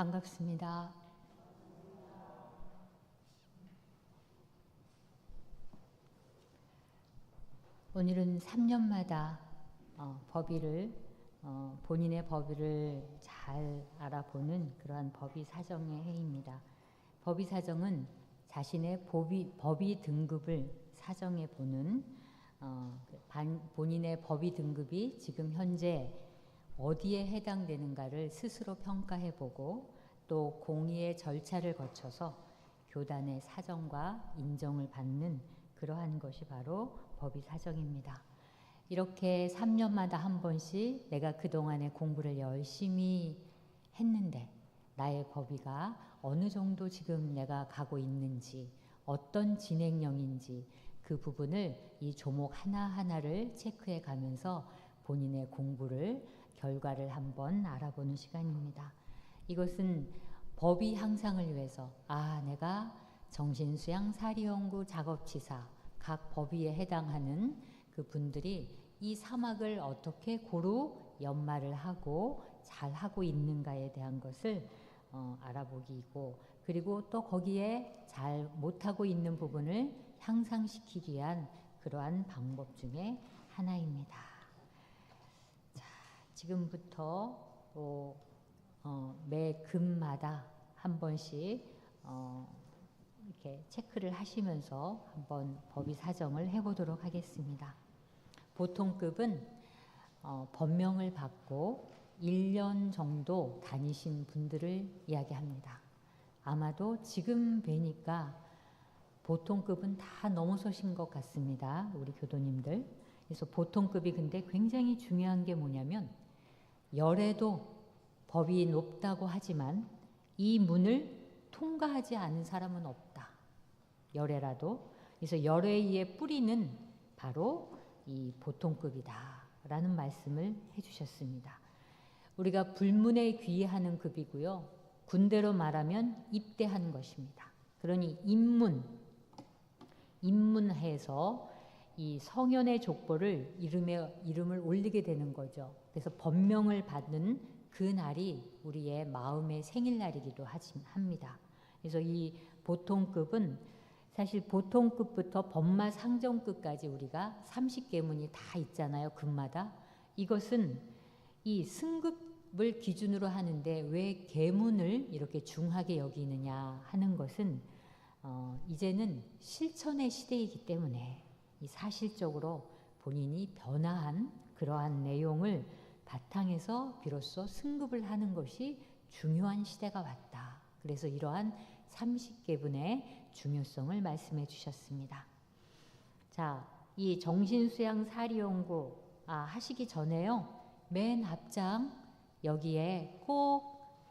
반갑습니다. 오늘은 3년마다 본인의 법위를 잘 알아보는 그러한 법위 사정의 회의입니다. 법위 사정은 자신의 법위 등급을 사정해 보는 본인의 법위 등급이 지금 현재 어디에 해당되는가를 스스로 평가해 보고 또 공의의 절차를 거쳐서 교단의 사정과 인정을 받는 그러한 것이 바로 법위 사정입니다. 이렇게 3년마다 한 번씩 내가 그동안에 공부를 열심히 했는데 나의 법위가 어느 정도 지금 내가 가고 있는지 어떤 진행형인지 그 부분을 이 조목 하나하나를 체크해 가면서 본인의 공부를 결과를 한번 알아보는 시간입니다. 이것은 법위 향상을 위해서 내가 정신수양 사리연구 작업치사 각 법위에 해당하는 그 분들이 이 사막을 어떻게 고루 연마를 하고 잘 하고 있는가에 대한 것을 알아보기이고, 그리고 또 거기에 잘 못하고 있는 부분을 향상시키기 위한 그러한 방법 중에 하나입니다. 자, 지금부터 또 매 금마다 한 번씩 이렇게 체크를 하시면서 한번 법위 사정을 해보도록 하겠습니다. 보통급은 법명을 받고 1년 정도 다니신 분들을 이야기합니다. 아마도 지금 뵈니까 보통급은 다 넘어서신 것 같습니다. 우리 교도님들. 그래서 보통급이 근데 굉장히 중요한 게 뭐냐면 열애도 법이 높다고 하지만 이 문을 통과하지 않은 사람은 없다. 열애라도. 그래서 열애의 뿌리는 바로 이 보통급이다 라는 말씀을 해주셨습니다. 우리가 불문에 귀의하는 급이고요. 군대로 말하면 입대하는 것입니다. 그러니 입문해서 이 성현의 족보를 이름을 올리게 되는 거죠. 그래서 법명을 받는 그 날이 우리의 마음의 생일날이기도 합니다. 그래서 이 보통급은 사실 보통급부터 법마 상정급까지 우리가 30계문이 다 있잖아요. 급마다. 이것은 이 승급을 기준으로 하는데 왜 계문을 이렇게 중하게 여기느냐 하는 것은 이제는 실천의 시대이기 때문에 이 사실적으로 본인이 변화한 그러한 내용을 바탕에서 비로소 승급을 하는 것이 중요한 시대가 왔다. 그래서 이러한 30계분의 중요성을 말씀해 주셨습니다. 자, 이 정신수양 사리연구 하시기 전에요. 맨 앞장 여기에 꼭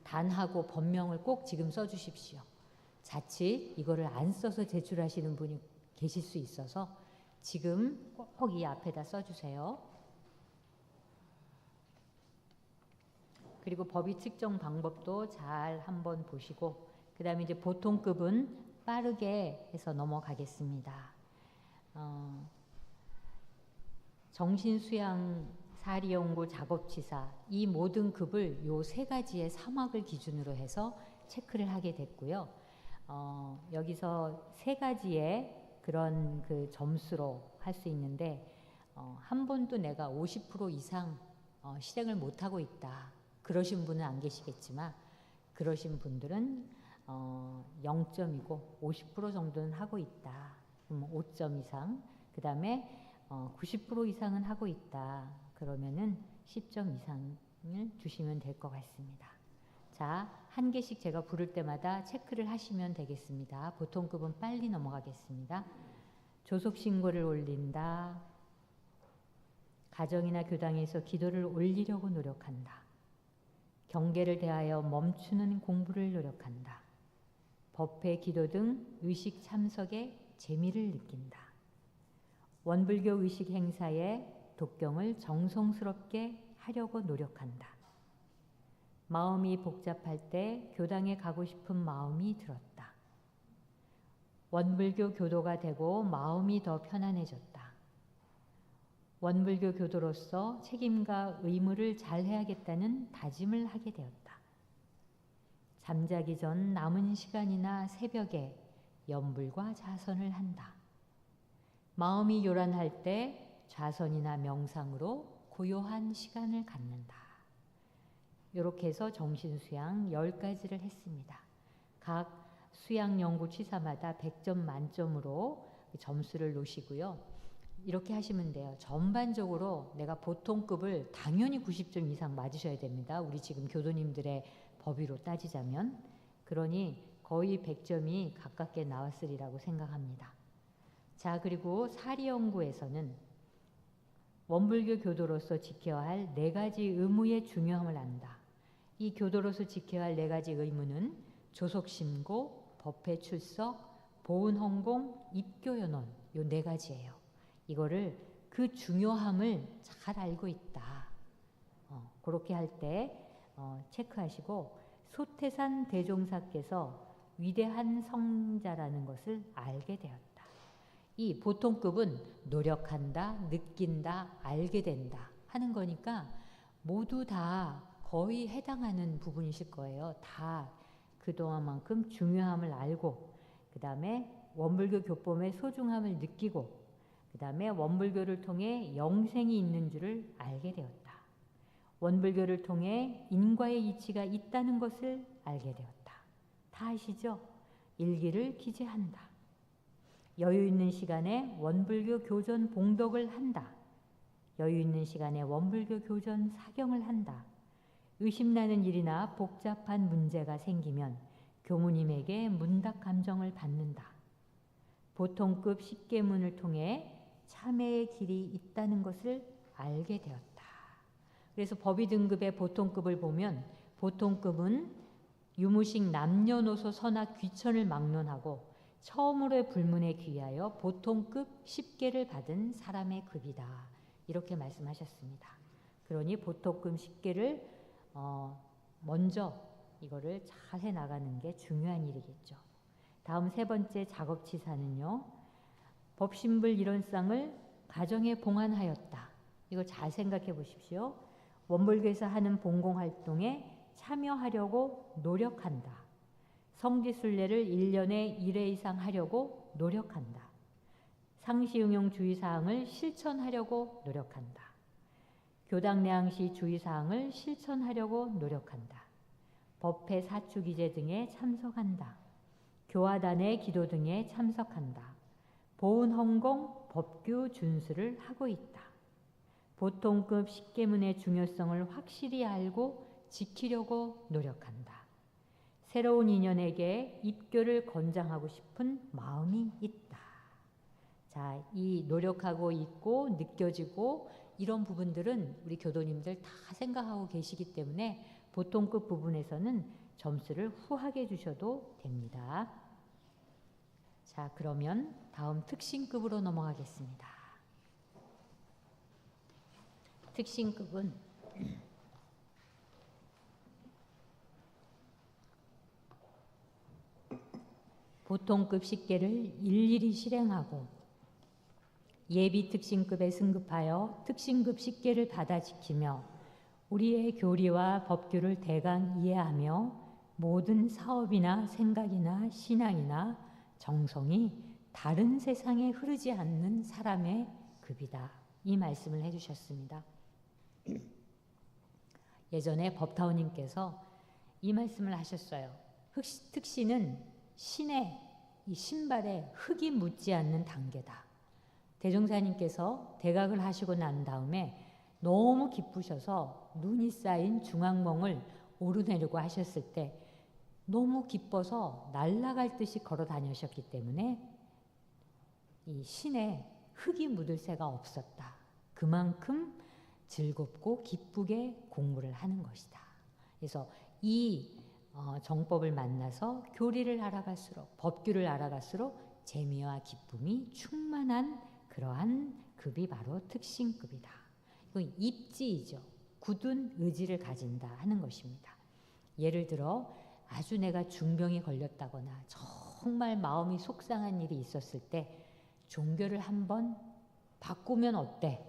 단하고 법명을 꼭 지금 써주십시오. 자칫 이거를 안 써서 제출하시는 분이 계실 수 있어서 지금 꼭 이 앞에다 써주세요. 그리고 법위 측정 방법도 잘 한번 보시고, 그 다음에 이제 보통급은 빠르게 해서 넘어가겠습니다. 정신수양 사리연구 작업치사 이 모든 급을 요 세 가지의 사막을 기준으로 해서 체크를 하게 됐고요. 여기서 세 가지의 그런 그 점수로 할 수 있는데 한 번도 내가 50% 이상 실행을 못하고 있다. 그러신 분은 안 계시겠지만 그러신 분들은 0점이고 50% 정도는 하고 있다. 그럼 5점 이상. 그 다음에 90% 이상은 하고 있다. 그러면은 10점 이상을 주시면 될 것 같습니다. 자, 한 개씩 제가 부를 때마다 체크를 하시면 되겠습니다. 보통급은 빨리 넘어가겠습니다. 조속신고를 올린다. 가정이나 교당에서 기도를 올리려고 노력한다. 경계를 대하여 멈추는 공부를 노력한다. 법회, 기도 등 의식 참석에 재미를 느낀다. 원불교 의식 행사에 독경을 정성스럽게 하려고 노력한다. 마음이 복잡할 때 교당에 가고 싶은 마음이 들었다. 원불교 교도가 되고 마음이 더 편안해졌다. 원불교 교도로서 책임과 의무를 잘 해야겠다는 다짐을 하게 되었다. 잠자기 전 남은 시간이나 새벽에 염불과 자선을 한다. 마음이 요란할 때 자선이나 명상으로 고요한 시간을 갖는다. 이렇게 해서 정신수양 10가지를 했습니다. 각 수양연구 취사마다 100점 만점으로 점수를 놓으시고요. 이렇게 하시면 돼요. 전반적으로 내가 보통급을 당연히 90점 이상 맞으셔야 됩니다. 우리 지금 교도님들의 법위로 따지자면. 그러니 거의 100점이 가깝게 나왔으리라고 생각합니다. 자, 그리고 사리연구에서는 원불교 교도로서 지켜야 할 4가지 의무의 중요함을 안다. 이 교도로서 지켜야 할 4가지 의무는 조속심고, 법회 출석, 보훈헌공, 입교연원 요 4가지예요. 이거를 그 중요함을 잘 알고 있다. 그렇게 할 때 체크하시고 소태산 대종사께서 위대한 성자라는 것을 알게 되었다. 이 보통급은 노력한다, 느낀다, 알게 된다 하는 거니까 모두 다 거의 해당하는 부분이실 거예요. 다 그동안만큼 중요함을 알고 그 다음에 원불교 교법의 소중함을 느끼고 그 다음에 원불교를 통해 영생이 있는 줄을 알게 되었다. 원불교를 통해 인과의 이치가 있다는 것을 알게 되었다. 다 아시죠? 일기를 기재한다. 여유 있는 시간에 원불교 교전 봉독을 한다. 여유 있는 시간에 원불교 교전 사경을 한다. 의심나는 일이나 복잡한 문제가 생기면 교무님에게 문답 감정을 받는다. 보통급 십계문을 통해 참회의 길이 있다는 것을 알게 되었다. 그래서 법의 등급의 보통급을 보면 보통급은 유무식 남녀노소 선악 귀천을 막론하고 처음으로의 불문에 귀하여 보통급 10개를 받은 사람의 급이다. 이렇게 말씀하셨습니다. 그러니 보통급 10개를 먼저 이거를 잘 해나가는 게 중요한 일이겠죠. 다음 3번째 작업치사는요. 법신불 이론상을 가정에 봉안하였다. 이거 잘 생각해 보십시오. 원불교에서 하는 봉공활동에 참여하려고 노력한다. 성지순례를 1년에 1회 이상 하려고 노력한다. 상시응용 주의사항을 실천하려고 노력한다. 교당내항시 주의사항을 실천하려고 노력한다. 법회 사축기제 등에 참석한다. 교화단의 기도 등에 참석한다. 보훈헌공, 법규 준수를 하고 있다. 보통급 십계문의 중요성을 확실히 알고 지키려고 노력한다. 새로운 인연에게 입교를 권장하고 싶은 마음이 있다. 자, 이 노력하고 있고 느껴지고 이런 부분들은 우리 교도님들 다 생각하고 계시기 때문에 보통급 부분에서는 점수를 후하게 주셔도 됩니다. 자, 그러면 다음 특신급으로 넘어가겠습니다. 특신급은 보통급 10개를 일일이 실행하고 예비 특신급에 승급하여 특신급 10개를 받아 지키며 우리의 교리와 법규를 대강 이해하며 모든 사업이나 생각이나 신앙이나 정성이 다른 세상에 흐르지 않는 사람의 급이다. 이 말씀을 해주셨습니다. 예전에 법타오님께서 이 말씀을 하셨어요. 특신은 신의 이 신발에 흙이 묻지 않는 단계다. 대종사님께서 대각을 하시고 난 다음에 너무 기쁘셔서 눈이 쌓인 중앙몽을 오르내리고 하셨을 때 너무 기뻐서 날아갈 듯이 걸어 다니셨기 때문에 이 신에 흙이 묻을 새가 없었다. 그만큼 즐겁고 기쁘게 공부를 하는 것이다. 그래서 이 정법을 만나서 교리를 알아갈수록 법규를 알아갈수록 재미와 기쁨이 충만한 그러한 급이 바로 특신급이다. 이건 입지이죠. 굳은 의지를 가진다 하는 것입니다. 예를 들어 아주 내가 중병이 걸렸다거나 정말 마음이 속상한 일이 있었을 때 종교를 한번 바꾸면 어때?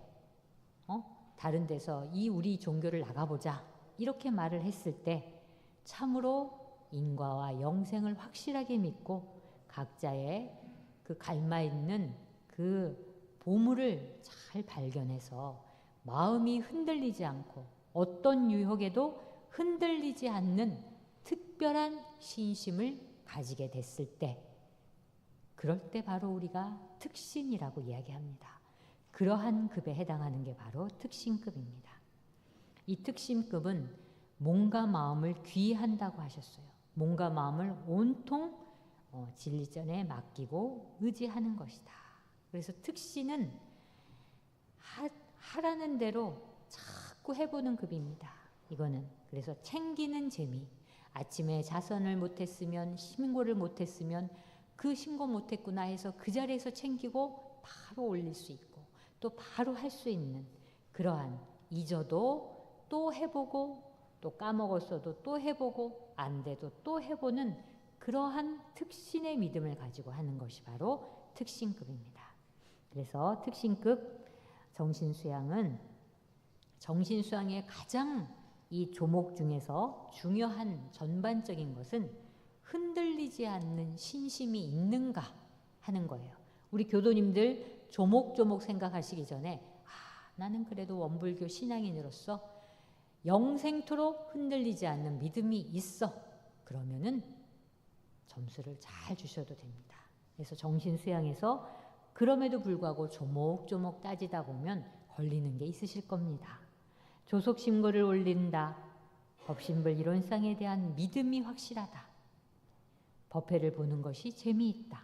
다른 데서 우리 종교를 나가보자 이렇게 말을 했을 때 참으로 인과와 영생을 확실하게 믿고 각자의 그 갈마있는 그 보물을 잘 발견해서 마음이 흔들리지 않고 어떤 유혹에도 흔들리지 않는 특별한 신심을 가지게 됐을 때, 그럴 때 바로 우리가 특신이라고 이야기합니다. 그러한 급에 해당하는 게 바로 특신급입니다. 이 특신급은 몸과 마음을 귀한다고 하셨어요. 몸과 마음을 온통 진리전에 맡기고 의지하는 것이다. 그래서 특신은 하라는 대로 자꾸 해보는 급입니다. 이거는 그래서 챙기는 재미. 아침에 자선을 못했으면, 신고를 못했으면 그 신고 못했구나 해서 그 자리에서 챙기고 바로 올릴 수 있고 또 바로 할 수 있는, 그러한 잊어도 또 해보고 또 까먹었어도 또 해보고 안 돼도 또 해보는 그러한 특신의 믿음을 가지고 하는 것이 바로 특신급입니다. 그래서 특신급 정신수양은 정신수양의 가장 이 조목 중에서 중요한 전반적인 것은 흔들리지 않는 신심이 있는가 하는 거예요. 우리 교도님들 조목조목 생각하시기 전에 나는 그래도 원불교 신앙인으로서 영생토록 흔들리지 않는 믿음이 있어. 그러면은 점수를 잘 주셔도 됩니다. 그래서 정신수양에서 그럼에도 불구하고 조목조목 따지다 보면 걸리는 게 있으실 겁니다. 조속심고를 올린다. 법신불 이론상에 대한 믿음이 확실하다. 법회를 보는 것이 재미있다.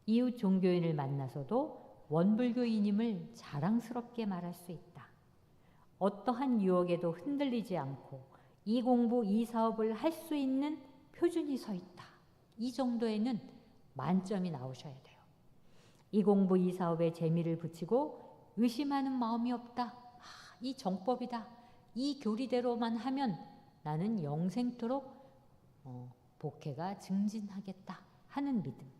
이웃 종교인을 만나서도 원불교인임을 자랑스럽게 말할 수 있다. 어떠한 유혹에도 흔들리지 않고 이 공부, 이 사업을 할 수 있는 표준이 서 있다. 이 정도에는 만점이 나오셔야 돼요. 이 공부, 이 사업에 재미를 붙이고 의심하는 마음이 없다. 이 정법이다. 이 교리대로만 하면 나는 영생토록 복회가 증진하겠다 하는 믿음.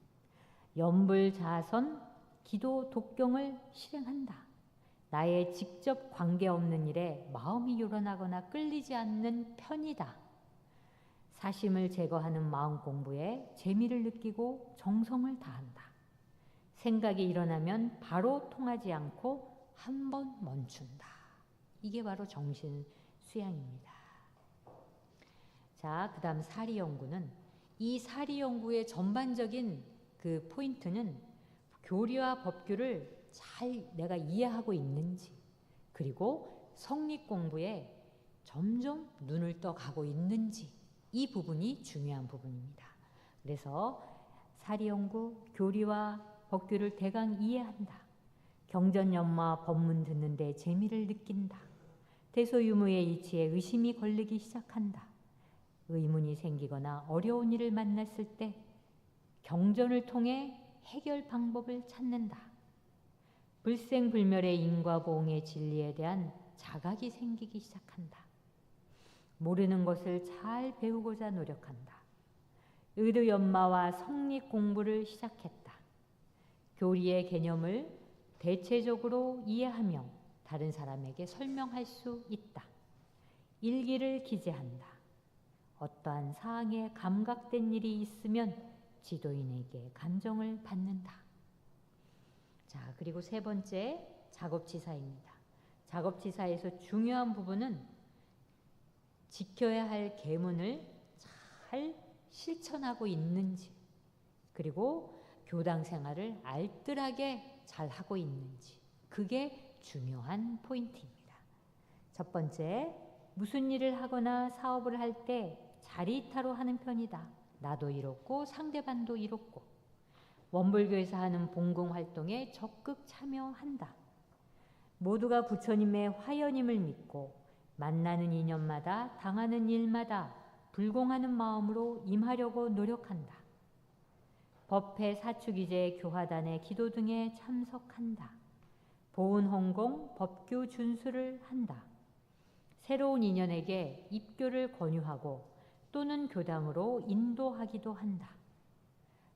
염불자선, 기도, 독경을 실행한다. 나의 직접 관계없는 일에 마음이 요란하거나 끌리지 않는 편이다. 사심을 제거하는 마음 공부에 재미를 느끼고 정성을 다한다. 생각이 일어나면 바로 통하지 않고 한 번 멈춘다. 이게 바로 정신 수양입니다. 자, 그 다음 사리연구는, 이 사리연구의 전반적인 그 포인트는 교리와 법규를 잘 내가 이해하고 있는지, 그리고 성립 공부에 점점 눈을 떠가고 있는지, 이 부분이 중요한 부분입니다. 그래서 사리연구, 교리와 법규를 대강 이해한다. 경전연마 법문 듣는데 재미를 느낀다. 대소유무의 이치에 의심이 걸리기 시작한다. 의문이 생기거나 어려운 일을 만났을 때 경전을 통해 해결 방법을 찾는다. 불생불멸의 인과보응의 진리에 대한 자각이 생기기 시작한다. 모르는 것을 잘 배우고자 노력한다. 의도연마와 성립 공부를 시작했다. 교리의 개념을 대체적으로 이해하며 다른 사람에게 설명할 수 있다. 일기를 기재한다. 어떠한 사항에 감각된 일이 있으면 지도인에게 감정을 받는다. 자, 그리고 세 번째, 작업지사입니다. 작업지사에서 중요한 부분은 지켜야 할 계문을 잘 실천하고 있는지, 그리고 교당 생활을 알뜰하게 잘 하고 있는지, 그게 중요한 포인트입니다. 첫 번째, 무슨 일을 하거나 사업을 할 때 자리타로 하는 편이다. 나도 이롭고 상대방도 이롭고. 원불교에서 하는 봉공 활동에 적극 참여한다. 모두가 부처님의 화연임을 믿고 만나는 인연마다 당하는 일마다 불공하는 마음으로 임하려고 노력한다. 법회, 사축이제, 교화단의 기도 등에 참석한다. 보훈헌공, 법규 준수를 한다. 새로운 인연에게 입교를 권유하고 또는 교당으로 인도하기도 한다.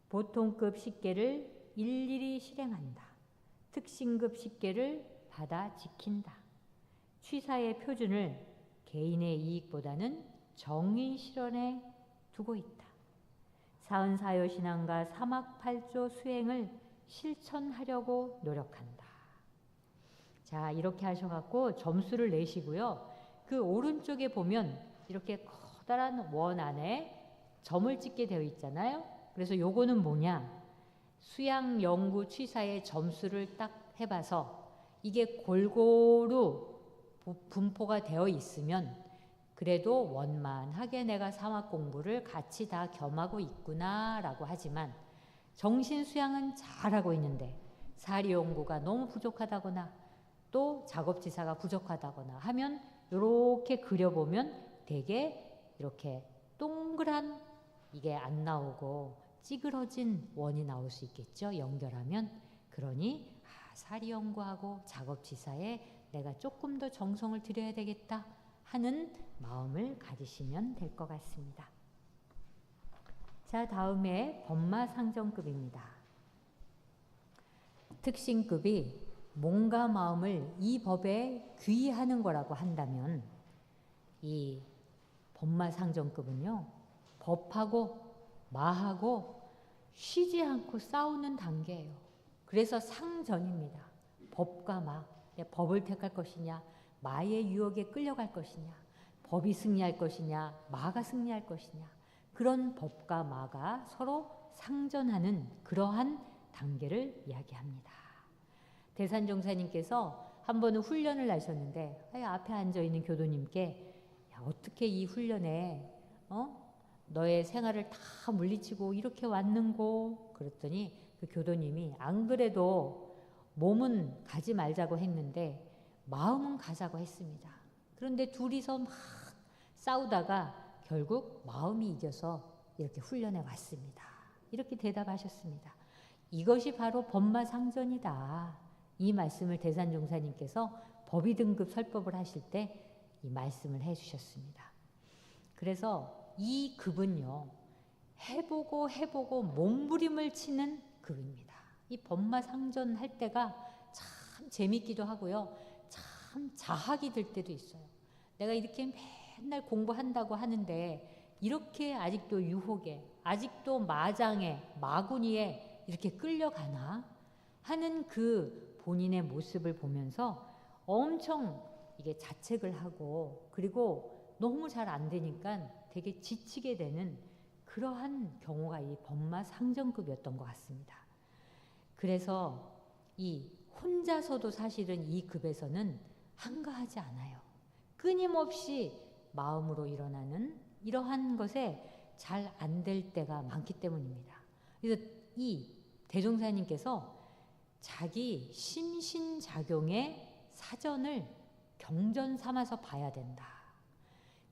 보통급 식계를 일일이 실행한다. 특신급 식계를 받아 지킨다. 취사의 표준을 개인의 이익보다는 정의 실현에 두고 있다. 사은사요 신앙과 사막팔조 수행을 실천하려고 노력한다. 자, 이렇게 하셔갖고 점수를 내시고요. 그 오른쪽에 보면 이렇게 커다란 원 안에 점을 찍게 되어 있잖아요. 그래서 요거는 뭐냐? 수양 연구 취사의 점수를 딱 해봐서 이게 골고루 분포가 되어 있으면 그래도 원만하게 내가 사막 공부를 같이 다 겸하고 있구나라고 하지만 정신 수양은 잘하고 있는데 사리 연구가 너무 부족하다거나 또 작업지사가 부족하다거나 하면 이렇게 그려보면 되게 이렇게 동그란 이게 안 나오고 찌그러진 원이 나올 수 있겠죠. 연결하면. 그러니 사리 연구하고 작업지사에 내가 조금 더 정성을 들여야 되겠다 하는 마음을 가지시면 될 것 같습니다. 자, 다음에 법마상정급입니다. 특신급이 몸과 마음을 이 법에 귀의하는 거라고 한다면 이 법마상정급은요, 법하고 마하고 쉬지 않고 싸우는 단계예요. 그래서 상전입니다. 법과 마, 법을 택할 것이냐, 마의 유혹에 끌려갈 것이냐, 법이 승리할 것이냐, 마가 승리할 것이냐, 그런 법과 마가 서로 상전하는 그러한 단계를 이야기합니다. 대산종사님께서 한 번은 훈련을 하셨는데 앞에 앉아있는 교도님께 야, 어떻게 이 훈련에 너의 생활을 다 물리치고 이렇게 왔는고? 그랬더니 그 교도님이 안 그래도 몸은 가지 말자고 했는데 마음은 가자고 했습니다. 그런데 둘이서 막 싸우다가 결국 마음이 이겨서 이렇게 훈련해 왔습니다. 이렇게 대답하셨습니다. 이것이 바로 법마상전이다. 이 말씀을 대산종사님께서 법의 등급 설법을 하실 때 이 말씀을 해주셨습니다. 그래서 이 급은요, 해보고 몸부림을 치는 급입니다. 이 법마상전 할 때가 참 재밌기도 하고요. 참 자학이 들 때도 있어요. 내가 이렇게 맨날 공부한다고 하는데 이렇게 아직도 유혹에, 아직도 마장에, 마구니에 이렇게 끌려가나 하는 그 본인의 모습을 보면서 엄청 이게 자책을 하고 그리고 너무 잘 안 되니까 되게 지치게 되는 그러한 경우가 이 법마상정급이었던 것 같습니다. 그래서 이 혼자서도 사실은 이 급에서는 한가하지 않아요. 끊임없이 마음으로 일어나는 이러한 것에 잘 안 될 때가 많기 때문입니다. 그래서 이 대종사님께서 자기 심신작용의 사전을 경전 삼아서 봐야 된다.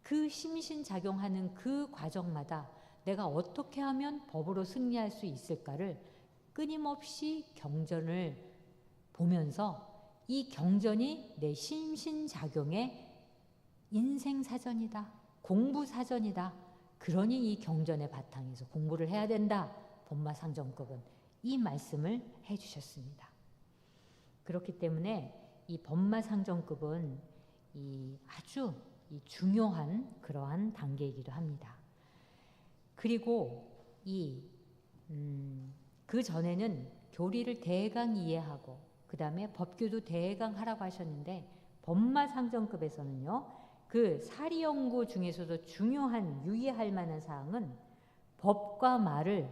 그 심신작용하는 그 과정마다 내가 어떻게 하면 법으로 승리할 수 있을까를 끊임없이 경전을 보면서 이 경전이 내 심신작용의 인생사전이다. 공부사전이다. 그러니 이 경전의 바탕에서 공부를 해야 된다. 법마상정급은 이 말씀을 해주셨습니다. 그렇기 때문에 이 법마상정급은 아주 중요한 그러한 단계이기도 합니다. 그리고 그 전에는 교리를 대강 이해하고 그 다음에 법규도 대강 하라고 하셨는데 법마상정급에서는요, 그 사리연구 중에서도 중요한 유의할 만한 사항은 법과 마를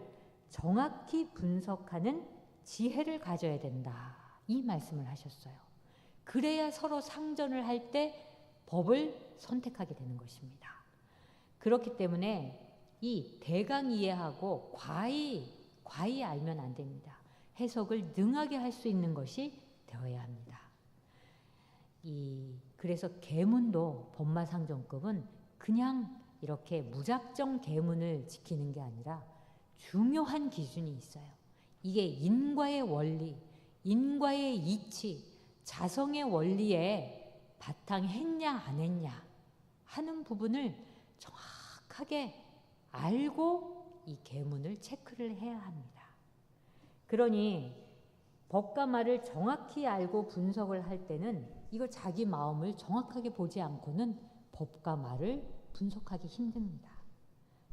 정확히 분석하는 지혜를 가져야 된다. 이 말씀을 하셨어요. 그래야 서로 상전을 할 때 법을 선택하게 되는 것입니다. 그렇기 때문에 이 대강 이해하고 과히 알면 안 됩니다. 해석을 능하게 할 수 있는 것이 되어야 합니다. 그래서 계문도 법마상정급은 그냥 이렇게 무작정 계문을 지키는 게 아니라 중요한 기준이 있어요. 이게 인과의 원리, 인과의 이치, 자성의 원리에 바탕했냐 안 했냐 하는 부분을 정확하게 알고 이 계문을 체크를 해야 합니다. 그러니 법과 마를 정확히 알고 분석을 할 때는 이거 자기 마음을 정확하게 보지 않고는 법과 마를 분석하기 힘듭니다.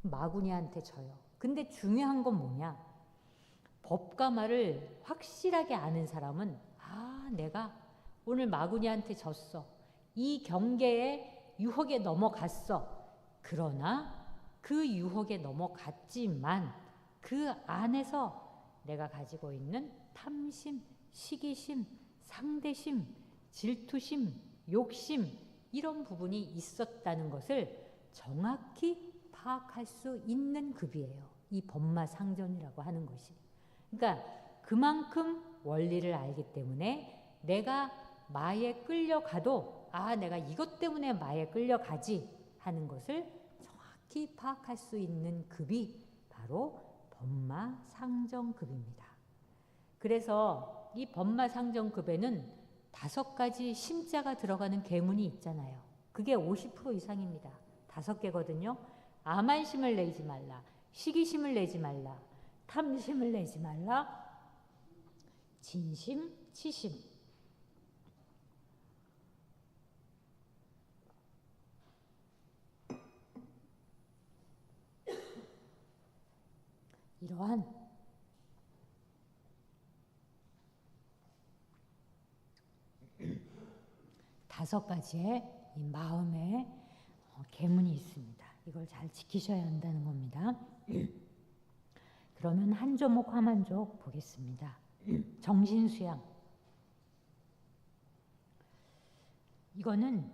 마구니한테 져요. 근데 중요한 건 뭐냐? 법과 말을 확실하게 아는 사람은 내가 오늘 마구니한테 졌어. 이 경계에 유혹에 넘어갔어. 그러나 그 유혹에 넘어갔지만 그 안에서 내가 가지고 있는 탐심, 시기심, 상대심, 질투심, 욕심 이런 부분이 있었다는 것을 정확히 파악할 수 있는 급이에요. 이 법마상정이라고 하는 것이. 그러니까 그만큼 원리를 알기 때문에 내가 마에 끌려가도 내가 이것 때문에 마에 끌려가지 하는 것을 정확히 파악할 수 있는 급이 바로 법마상정급입니다. 그래서 이 법마상정급에는 5가지 심자가 들어가는 계문이 있잖아요. 그게 50% 이상입니다. 5개거든요. 암한심을 내지 말라, 시기심을 내지 말라, 탐심을 내지 말라, 진심, 치심. 이러한 5가지의 이 마음의 계문이 있습니다. 이걸 잘 지키셔야 한다는 겁니다. 그러면 한 조목 화만족 보겠습니다. 정신수양. 이거는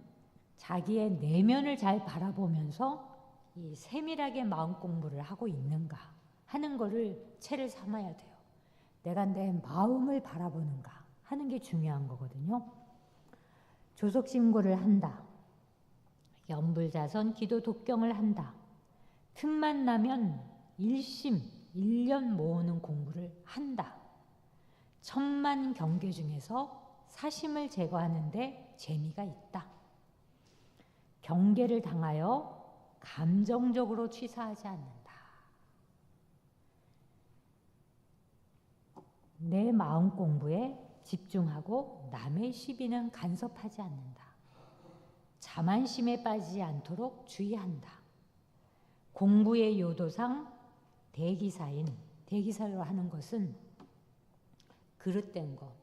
자기의 내면을 잘 바라보면서 이 세밀하게 마음 공부를 하고 있는가 하는 거를 체를 삼아야 돼요. 내가 내 마음을 바라보는가 하는 게 중요한 거거든요. 조석심고를 한다. 연불자선 기도 독경을 한다. 틈만 나면 일심, 1년 모으는 공부를 한다. 천만 경계 중에서 사심을 제거하는데 재미가 있다. 경계를 당하여 감정적으로 취사하지 않는다. 내 마음 공부에 집중하고 남의 시비는 간섭하지 않는다. 자만심에 빠지지 않도록 주의한다. 공부의 요도상 대기사인, 대기사로 하는 것은 그릇된 거,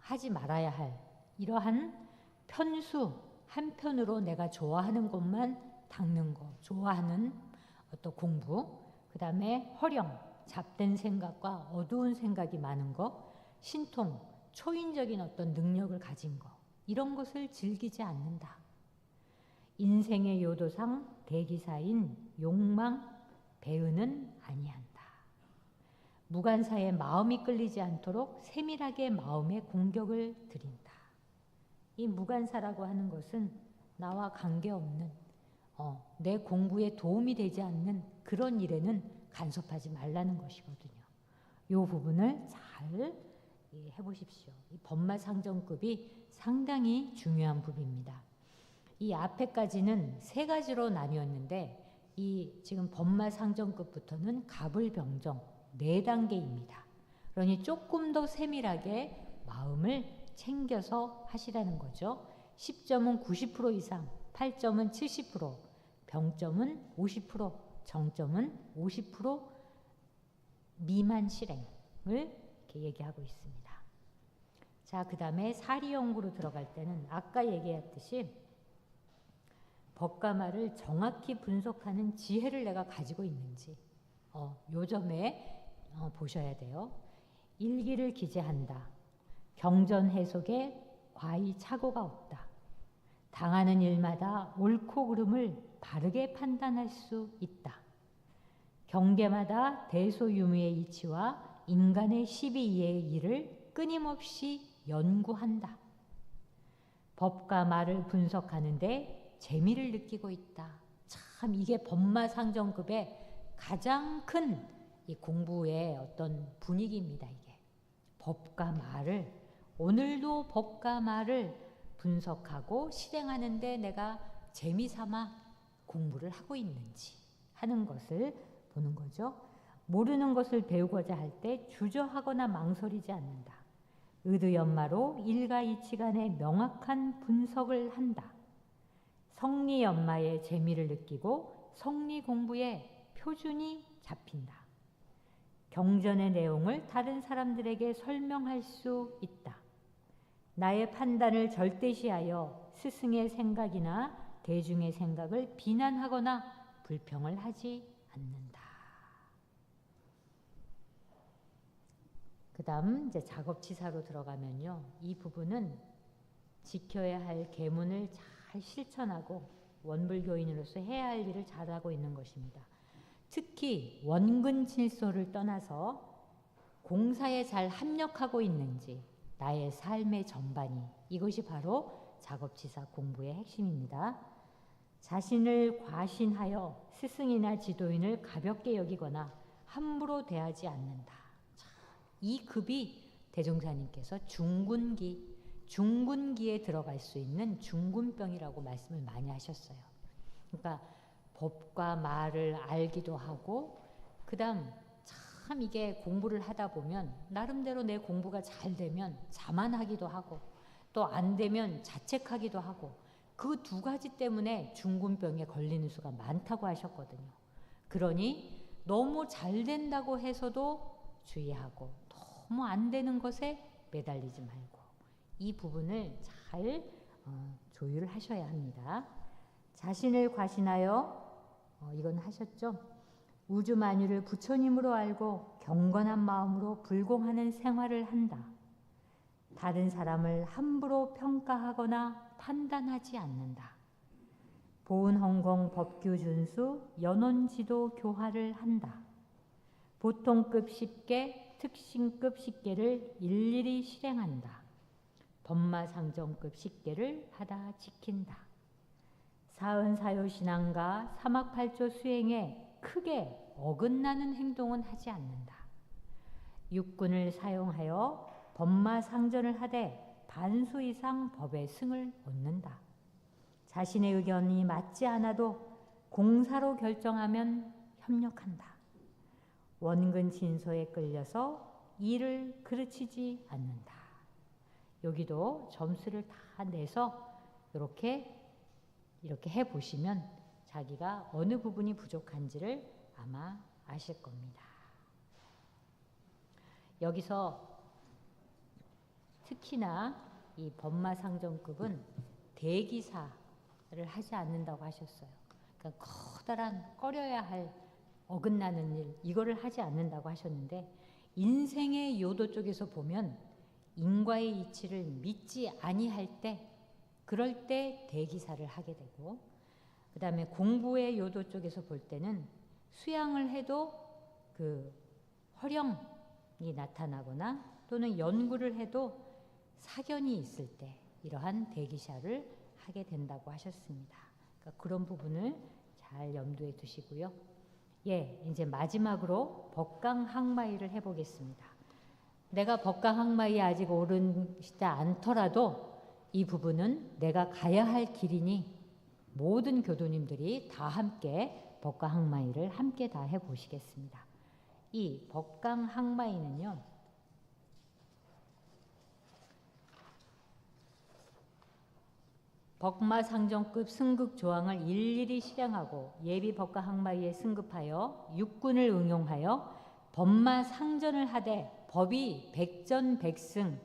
하지 말아야 할 이러한 편수, 한편으로 내가 좋아하는 것만 닦는 거, 좋아하는 어떤 공부, 그 다음에 허령, 잡된 생각과 어두운 생각이 많은 거, 신통, 초인적인 어떤 능력을 가진 거, 이런 것을 즐기지 않는다. 인생의 요도상 대기사인 욕망, 배은은 아니한다. 무간사의 마음이 끌리지 않도록 세밀하게 마음의 공격을 드린다. 이 무간사라고 하는 것은 나와 관계없는 내 공부에 도움이 되지 않는 그런 일에는 간섭하지 말라는 것이거든요. 이 부분을 잘 해보십시오. 이 법마상정급이 상당히 중요한 부분입니다. 이 앞에까지는 3가지로 나뉘었는데 이 지금 법마상정급부터는 갑을병정 4단계입니다. 그러니 조금 더 세밀하게 마음을 챙겨서 하시라는 거죠. 10점은 90% 이상, 8점은 70%, 병점은 50%, 정점은 50% 미만 실행을 이렇게 얘기하고 있습니다. 자, 그 다음에 사리연구로 들어갈 때는 아까 얘기했듯이 법과 말을 정확히 분석하는 지혜를 내가 가지고 있는지 요 점에 보셔야 돼요. 일기를 기재한다. 경전 해석에 과히 착오가 없다. 당하는 일마다 옳고 그름을 바르게 판단할 수 있다. 경계마다 대소유무의 이치와 인간의 시비이의 일을 끊임없이 연구한다. 법과 말을 분석하는데 재미를 느끼고 있다. 참 이게 법마상정급의 가장 큰 이 공부의 어떤 분위기입니다. 이게 법과 말을 오늘도 법과 말을 분석하고 실행하는데 내가 재미삼아 공부를 하고 있는지 하는 것을 보는 거죠. 모르는 것을 배우고자 할 때 주저하거나 망설이지 않는다. 의드연마로 일가이치 간의 명확한 분석을 한다. 성리연마의 재미를 느끼고 성리 공부에 표준이 잡힌다. 경전의 내용을 다른 사람들에게 설명할 수 있다. 나의 판단을 절대시하여 스승의 생각이나 대중의 생각을 비난하거나 불평을 하지 않는다. 그 다음 이제 작업치사로 들어가면요. 이 부분은 지켜야 할 계문을 잘 실천하고 원불교인으로서 해야 할 일을 잘하고 있는 것입니다. 특히 원근칠소를 떠나서 공사에 잘 합력하고 있는지 나의 삶의 전반이 이것이 바로 작업치사 공부의 핵심입니다. 자신을 과신하여 스승이나 지도인을 가볍게 여기거나 함부로 대하지 않는다. 이 급이 대종사님께서 중군기에 들어갈 수 있는 중군병이라고 말씀을 많이 하셨어요. 그러니까 법과 말을 알기도 하고 그 다음 참 이게 공부를 하다 보면 나름대로 내 공부가 잘 되면 자만하기도 하고 또 안 되면 자책하기도 하고 그 두 가지 때문에 중군병에 걸리는 수가 많다고 하셨거든요. 그러니 너무 잘 된다고 해서도 주의하고 너무 안 되는 것에 매달리지 말고 이 부분을 잘 조율을 하셔야 합니다. 자신을 과신하여 이건 하셨죠? 우주 만유를 부처님으로 알고 경건한 마음으로 불공하는 생활을 한다. 다른 사람을 함부로 평가하거나 판단하지 않는다. 보은헌공 법규 준수 연원지도 교화를 한다. 보통급 10개, 특신급 10개를 일일이 실행한다. 법마상정급 10개를 하다 지킨다. 사은사요신앙과 사막팔조 수행에 크게 어긋나는 행동은 하지 않는다. 육군을 사용하여 법마상전을 하되 반수 이상 법의 승을 얻는다. 자신의 의견이 맞지 않아도 공사로 결정하면 협력한다. 원근 진소에 끌려서 일을 그르치지 않는다. 여기도 점수를 다 내서 이렇게 해보시면 자기가 어느 부분이 부족한지를 아마 아실 겁니다. 여기서 특히나 이 법마상정급은 대기사를 하지 않는다고 하셨어요. 그러니까 커다란 꺼려야 할 어긋나는 일 이거를 하지 않는다고 하셨는데 인생의 요도 쪽에서 보면 인과의 이치를 믿지 아니할 때 그럴 때 대기사를 하게 되고 그 다음에 공부의 요도 쪽에서 볼 때는 수양을 해도 그 허령이 나타나거나 또는 연구를 해도 사견이 있을 때 이러한 대기사를 하게 된다고 하셨습니다. 그러니까 그런 부분을 잘 염두에 두시고요. 예, 이제 마지막으로 법강항마이를 해보겠습니다. 내가 법강항마이에 아직 오르지 않더라도 이 부분은 내가 가야 할 길이니 모든 교도님들이 다 함께 법강항마이를 함께 다 해보시겠습니다. 이 법강항마이는요. 법마상정급 승급 조항을 일일이 실행하고 예비 법강항마이에 승급하여 육군을 응용하여 법마상전을 하되 법이 백전백승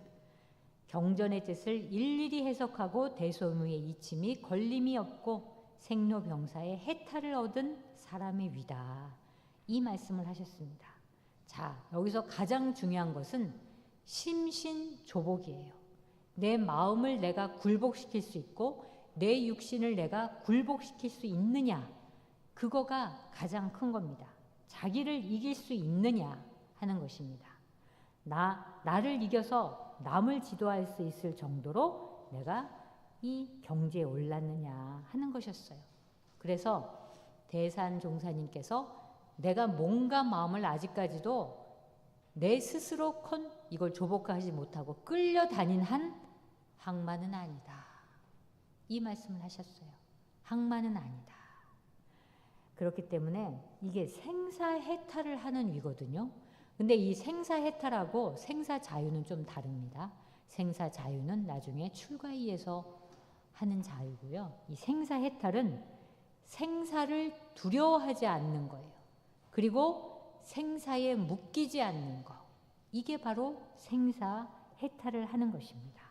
경전의 뜻을 일일이 해석하고 대소무의 이침이 걸림이 없고 생로병사의 해탈을 얻은 사람의 위다. 이 말씀을 하셨습니다. 자, 여기서 가장 중요한 것은 심신조복이에요. 내 마음을 내가 굴복시킬 수 있고 내 육신을 내가 굴복시킬 수 있느냐, 그거가 가장 큰 겁니다. 자기를 이길 수 있느냐 하는 것입니다. 나를 이겨서 남을 지도할 수 있을 정도로 내가 이 경지에 올랐느냐 하는 것이었어요. 그래서 대산종사님께서 내가 몸과 마음을 아직까지도 내 스스로 이걸 조복하지 못하고 끌려다닌 한 항마는 아니다. 이 말씀을 하셨어요. 항마는 아니다. 그렇기 때문에 이게 생사해탈을 하는 위거든요. 근데 이 생사해탈하고 생사자유는 좀 다릅니다. 생사자유는 나중에 출가이에서 하는 자유고요. 이 생사해탈은 생사를 두려워하지 않는 거예요. 그리고 생사에 묶이지 않는 것, 이게 바로 생사해탈을 하는 것입니다.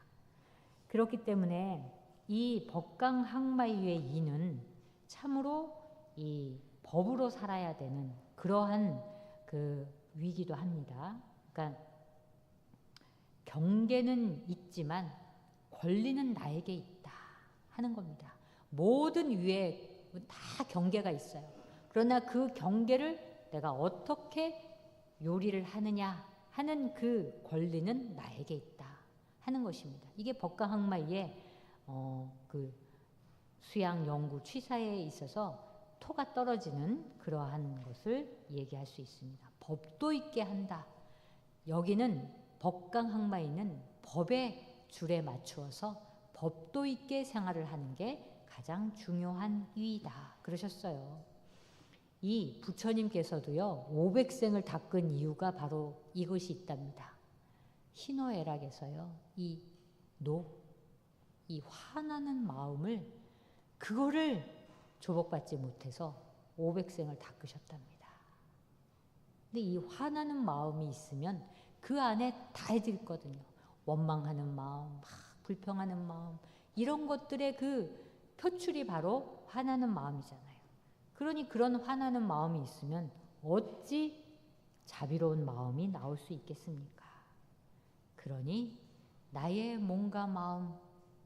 그렇기 때문에 이 법강항마유의 이는 참으로 이 법으로 살아야 되는 그러한 그 위기도 합니다. 그러니까 경계는 있지만 권리는 나에게 있다 하는 겁니다. 모든 위에 다 경계가 있어요. 그러나 그 경계를 내가 어떻게 요리를 하느냐 하는 그 권리는 나에게 있다 하는 것입니다. 이게 법강항마의 그 수양, 연구, 취사에 있어서 토가 떨어지는 그러한 것을 얘기할 수 있습니다. 법도 있게 한다. 여기는 법강항마에는 법의 줄에 맞추어서 법도 있게 생활을 하는 게 가장 중요한 이유이다 그러셨어요. 이 부처님께서도요 500생을 닦은 이유가 바로 이것이 있답니다. 희노애락에서요 이 화나는 마음을 그거를 조복받지 못해서 500생을 닦으셨답니다. 근데 이 화나는 마음이 있으면 그 안에 다 해드거든요. 원망하는 마음, 불평하는 마음, 이런 것들의 그 표출이 바로 화나는 마음이잖아요. 그러니 그런 화나는 마음이 있으면 어찌 자비로운 마음이 나올 수 있겠습니까? 그러니 나의 몸과 마음,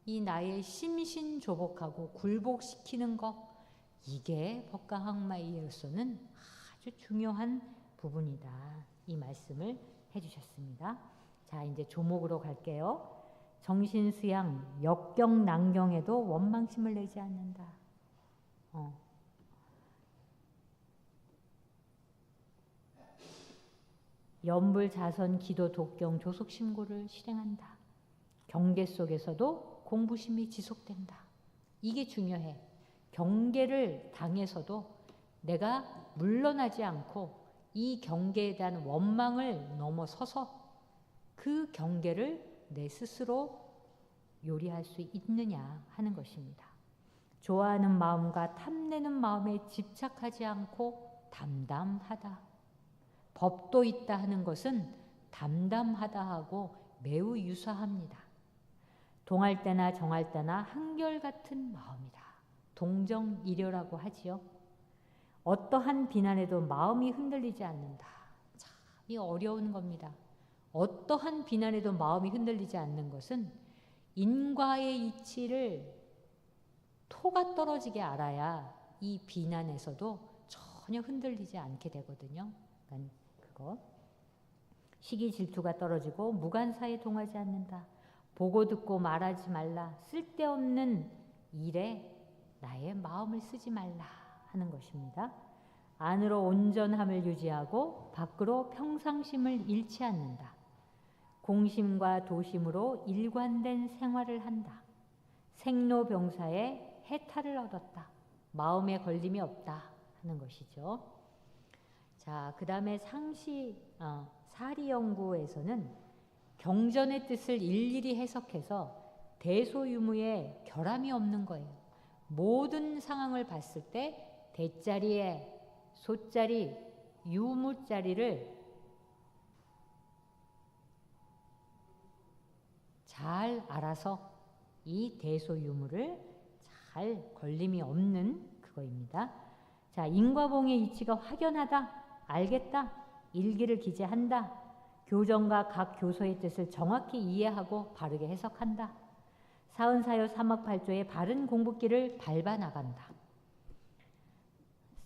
이 나의 심신조복하고 굴복시키는 것, 이게 법강항마이로서는 아주 중요한 부분이다. 이 말씀을 해주셨습니다. 자, 이제 조목으로 갈게요. 정신수양, 역경난경에도 원망심을 내지 않는다. 연불자선, 기도, 독경, 조속심고를 실행한다. 경계 속에서도 공부심이 지속된다. 이게 중요해. 경계를 당해서도 내가 물러나지 않고 이 경계에 대한 원망을 넘어서서 그 경계를 내 스스로 요리할 수 있느냐 하는 것입니다. 좋아하는 마음과 탐내는 마음에 집착하지 않고 담담하다. 법도 있다 하는 것은 담담하다 하고 매우 유사합니다. 동할 때나 정할 때나 한결같은 마음이다. 동정이려라고 하지요. 어떠한 비난에도 마음이 흔들리지 않는다. 참, 이 어려운 겁니다. 어떠한 비난에도 마음이 흔들리지 않는 것은 인과의 이치를 토가 떨어지게 알아야 이 비난에서도 전혀 흔들리지 않게 되거든요. 그러니까 그거. 시기 질투가 떨어지고 무간사에 동하지 않는다. 보고 듣고 말하지 말라. 쓸데없는 일에 나의 마음을 쓰지 말라 하는 것입니다. 안으로 온전함을 유지하고 밖으로 평상심을 잃지 않는다. 공심과 도심으로 일관된 생활을 한다. 생로병사에 해탈을 얻었다. 마음에 걸림이 없다 하는 것이죠. 자, 그 다음에 사리연구에서는 경전의 뜻을 일일이 해석해서 대소유무에 결함이 없는 거예요. 모든 상황을 봤을 때 대자리에 소자리, 유무자리를 잘 알아서 이 대소유무를 잘 걸림이 없는 그거입니다. 자, 인과봉의 이치가 확연하다, 알겠다, 일기를 기재한다, 교정과 각 교서의 뜻을 정확히 이해하고 바르게 해석한다, 사은사요 삼학팔조의 바른 공부길을 밟아 나간다,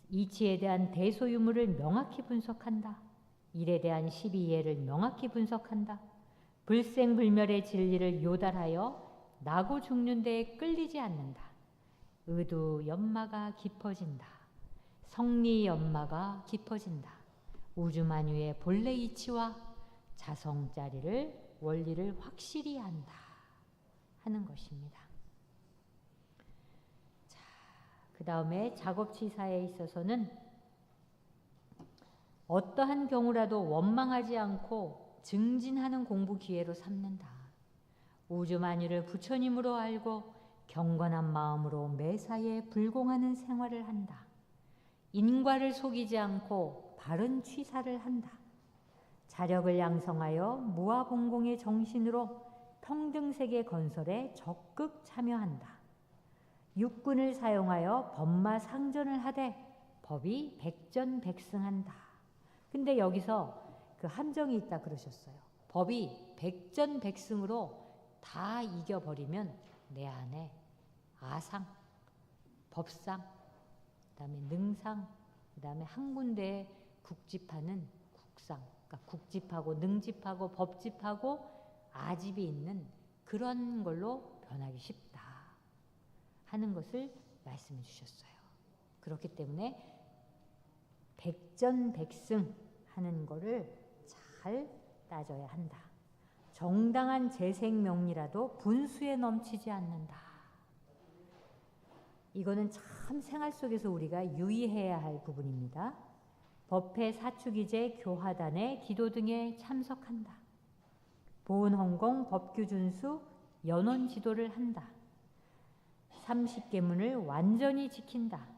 이치에 대한 대소유무를 명확히 분석한다, 일에 대한 시비이해를 명확히 분석한다, 불생불멸의 진리를 요달하여 나고 죽는 데에 끌리지 않는다. 의도 연마가 깊어진다. 성리 연마가 깊어진다. 우주만유의 본래 이치와 자성자리를 원리를 확실히 안다 하는 것입니다. 자, 그 다음에 작업치사에 있어서는 어떠한 경우라도 원망하지 않고 증진하는 공부 기회로 삼는다. 우주만유를 부처님으로 알고 경건한 마음으로 매사에 불공하는 생활을 한다. 인과를 속이지 않고 바른 취사를 한다. 자력을 양성하여 무아봉공의 정신으로 평등세계 건설에 적극 참여한다. 육군을 사용하여 법마 상전을 하되 법이 백전백승한다. 근데 여기서 그 함정이 있다 그러셨어요. 법이 백전백승으로 다 이겨버리면 내 안에 아상, 법상, 그 다음에 능상, 그 다음에 한 군데에 국집하는 국상, 그러니까 국집하고 능집하고 법집하고 아집이 있는 그런 걸로 변하기 쉽다 하는 것을 말씀해 주셨어요. 그렇기 때문에 백전백승 하는 거를 잘 따져야 한다. 정당한 재생명리라도 분수에 넘치지 않는다. 이거는 참 생활 속에서 우리가 유의해야 할 부분입니다. 법회 사축이제 교화단의 기도 등에 참석한다. 보은헌공 법규준수 연원 지도를 한다. 30계문을 완전히 지킨다.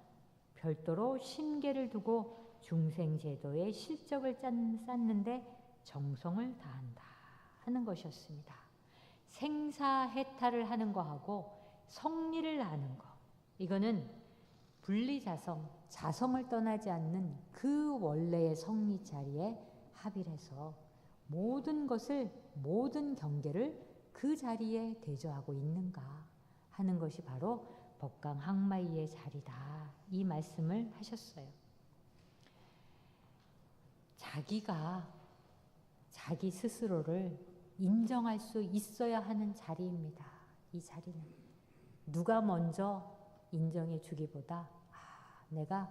별도로 신계를 두고 중생제도의 실적을 쌓는데 정성을 다한다 하는 것이었습니다. 생사해탈을 하는 거하고 성리를 하는 거, 이거는 분리자성, 자성을 떠나지 않는 그 원래의 성리 자리에 합의를 해서 모든 것을, 모든 경계를 그 자리에 대조하고 있는가 하는 것이 바로 법강항마이의 자리다, 이 말씀을 하셨어요. 자기가 자기 스스로를 인정할 수 있어야 하는 자리입니다. 이 자리는 누가 먼저 인정해 주기보다 내가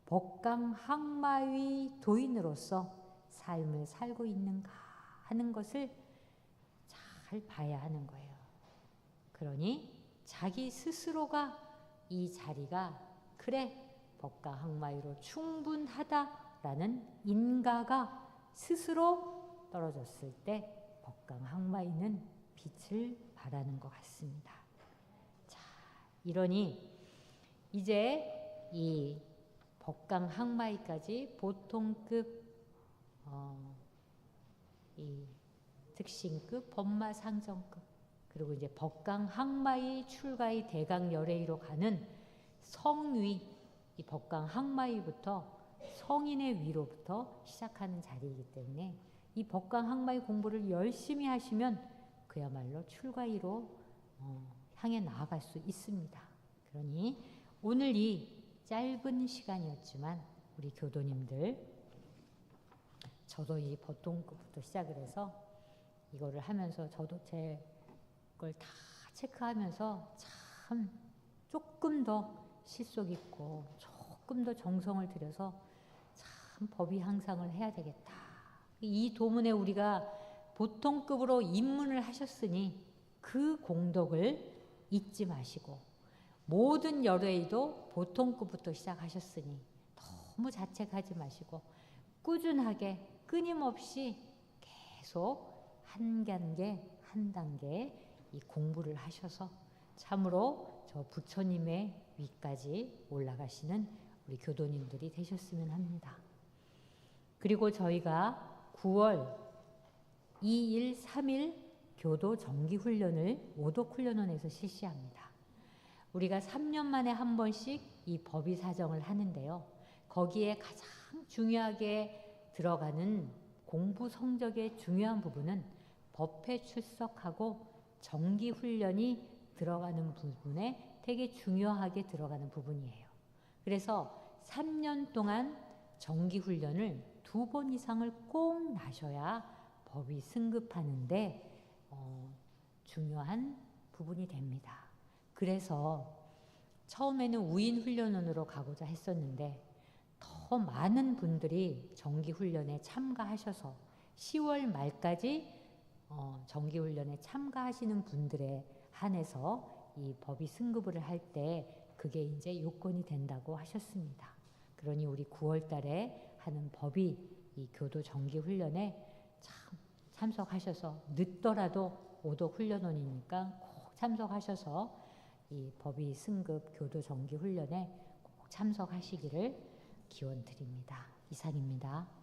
법강항마의 도인으로서 삶을 살고 있는가 하는 것을 잘 봐야 하는 거예요. 그러니 자기 스스로가 이 자리가 그래 법강항마의로 충분하다라는 인가가 스스로 떨어졌을 때 법강항마의는 빛을 발하는 것 같습니다. 자, 이러니 이제 이 법강항마의까지 보통급, 이 특신급, 법마상정급, 그리고 이제 법강항마의 출가의 대강열애의로 가는 성위, 이 법강항마의부터 성인의 위로부터 시작하는 자리이기 때문에 이 법강항마의 공부를 열심히 하시면 그야말로 출가의로 향해 나아갈 수 있습니다. 그러니 오늘 이 짧은 시간이었지만 우리 교도님들, 저도 이 보통급부터 시작을 해서 이거를 하면서 저도 제 걸 다 체크하면서 참 조금 더 실속 있고 조금 더 정성을 들여서 참 법의항상을 해야 되겠다. 이 도문에 우리가 보통급으로 입문을 하셨으니 그 공덕을 잊지 마시고, 모든 열애도 보통급부터 시작하셨으니 너무 자책하지 마시고 꾸준하게 끊임없이 계속 한 단계 한 단계 이 공부를 하셔서 참으로 저 부처님의 위까지 올라가시는 우리 교도님들이 되셨으면 합니다. 그리고 저희가 9월 2일, 3일 교도 정기훈련을 오독훈련원에서 실시합니다. 우리가 3년 만에 한 번씩 이 법의사정을 하는데요. 거기에 가장 중요하게 들어가는 공부 성적의 중요한 부분은 법회 출석하고 정기훈련이 들어가는 부분에 되게 중요하게 들어가는 부분이에요. 그래서 3년 동안 정기훈련을 2번 이상을 꼭 나셔야 법의 승급하는데 중요한 부분이 됩니다. 그래서 처음에는 우인훈련원으로 가고자 했었는데 더 많은 분들이 정기훈련에 참가하셔서 10월 말까지 정기훈련에 참가하시는 분들에 한해서 이 법의 승급을 할 때 그게 이제 요건이 된다고 하셨습니다. 그러니 우리 9월 달에 하는 법의 이 교도 정기훈련에 참 참석하셔서, 늦더라도 오독훈련원이니까 꼭 참석하셔서 이 법의 승급 교도 정기훈련에 꼭 참석하시기를 기원 드립니다. 이상입니다.